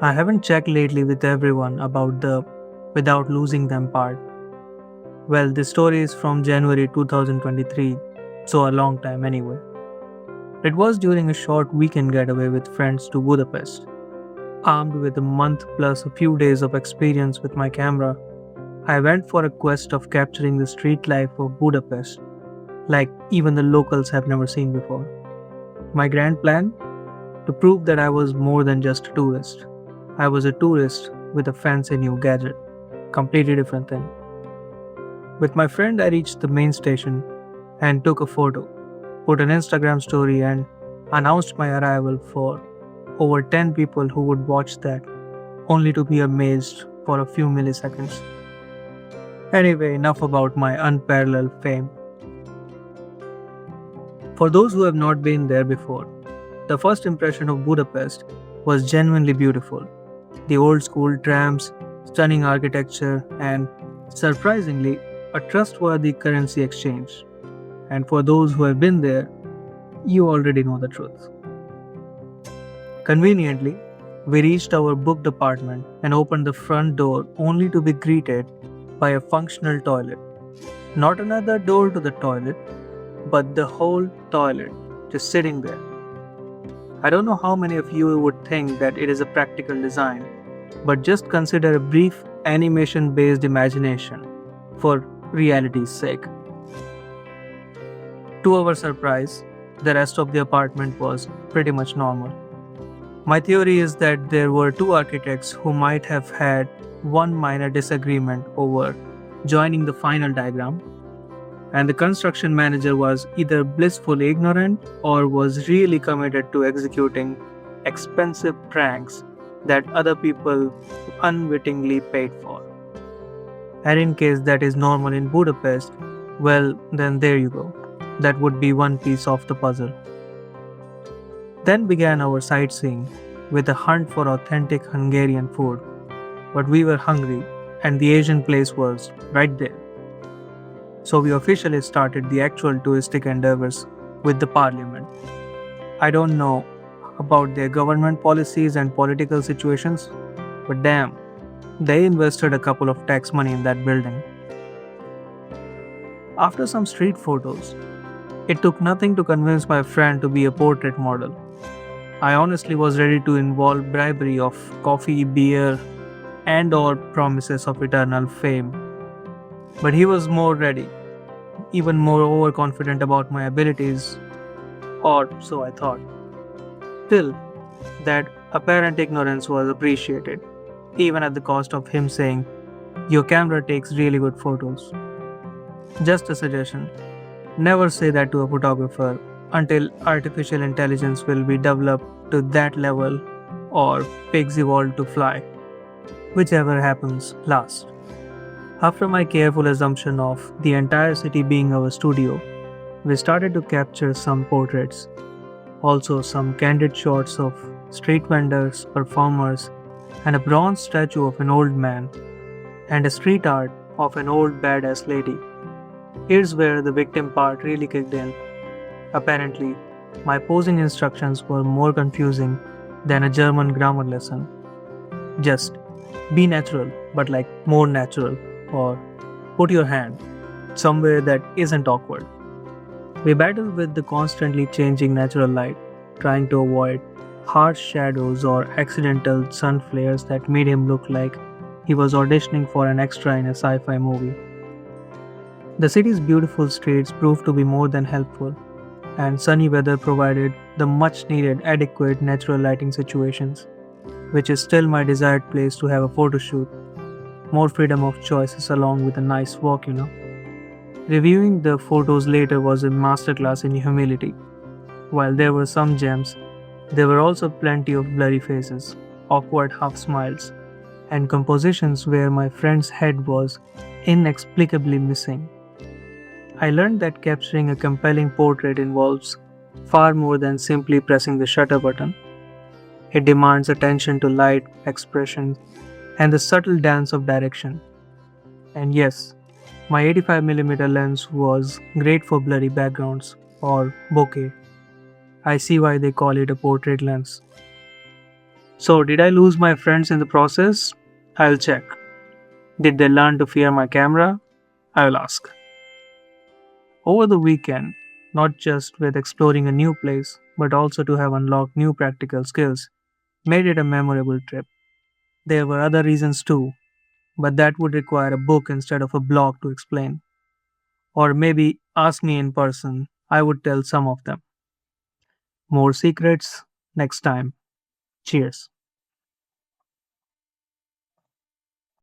I haven't checked lately with everyone about the without losing them part. Well, this story is from January 2023, so a long time anyway. It was during a short weekend getaway with friends to Budapest. Armed with a month plus a few days of experience with my camera, I went for a quest of capturing the street life of Budapest, like even the locals have never seen before. My grand plan? To prove that I was more than just a tourist. I was a tourist with a fancy new gadget. Completely different thing. With my friend, I reached the main station and took a photo, put an Instagram story, and announced my arrival for over 10 people who would watch that, only to be amazed for a few milliseconds. Anyway, enough about my unparalleled fame. For those who have not been there before, the first impression of Budapest was genuinely beautiful. The old school trams, stunning architecture, and surprisingly, a trustworthy currency exchange. And for those who have been there, you already know the truth. Conveniently, we reached our booked apartment and opened the front door only to be greeted by a functional toilet. Not another door to the toilet, but the whole toilet just sitting there. I don't know how many of you would think that it is a practical design, but just consider a brief animation based imagination for reality's sake. To our surprise, the rest of the apartment was pretty much normal. My theory is that there were two architects who might have had one minor disagreement over joining the final diagram, and the construction manager was either blissfully ignorant or was really committed to executing expensive pranks that other people unwittingly paid for. And in case that is normal in Budapest, well, then there you go. That would be one piece of the puzzle. Then began our sightseeing with a hunt for authentic Hungarian food. But we were hungry, and the Asian place was right there. So we officially started the actual touristic endeavors with the parliament. I don't know about their government policies and political situations, but damn, they invested a couple of tax money in that building. After some street photos, it took nothing to convince my friend to be a portrait model. I honestly was ready to involve bribery of coffee, beer, and or promises of eternal fame. But he was more ready, even more overconfident about my abilities, or so I thought. Still, that apparent ignorance was appreciated, even at the cost of him saying, "Your camera takes really good photos." Just a suggestion, never say that to a photographer until artificial intelligence will be developed to that level or pigs evolve to fly, whichever happens last. After my careful assumption of the entire city being our studio, we started to capture some portraits, also some candid shots of street vendors, performers, and a bronze statue of an old man, and a street art of an old badass lady. Here's where the victim part really kicked in. Apparently, my posing instructions were more confusing than a German grammar lesson. Just be natural, but like more natural, or put your hand somewhere that isn't awkward. We battled with the constantly changing natural light, trying to avoid harsh shadows or accidental sun flares that made him look like he was auditioning for an extra in a sci fi movie. The city's beautiful streets proved to be more than helpful, and sunny weather provided the much needed adequate natural lighting situations, which is still my desired place to have a photo shoot. More freedom of choices along with a nice walk. Reviewing the photos later was a masterclass in humility. While there were some gems, there were also plenty of blurry faces, awkward half smiles, and compositions where my friend's head was inexplicably missing. I learned that capturing a compelling portrait involves far more than simply pressing the shutter button. It demands attention to light, expression, and the subtle dance of direction. And yes, my 85mm lens was great for blurry backgrounds or bokeh. I see why they call it a portrait lens. So, did I lose my friends in the process? I'll check. Did they learn to fear my camera? I'll ask. Over the weekend, not just with exploring a new place, but also to have unlocked new practical skills, made it a memorable trip. There were other reasons too, but that would require a book instead of a blog to explain. Or maybe ask me in person, I would tell some of them. More secrets next time. Cheers.